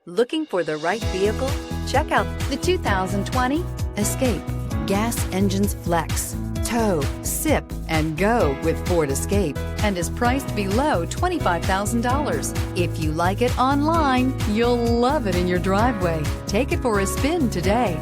Looking for the right vehicle? Check out the 2020 Escape. Gas engines flex, tow, sip, and go with Ford Escape, and is priced below $25,000. If you like it online, you'll love it in your driveway. Take it for a spin today.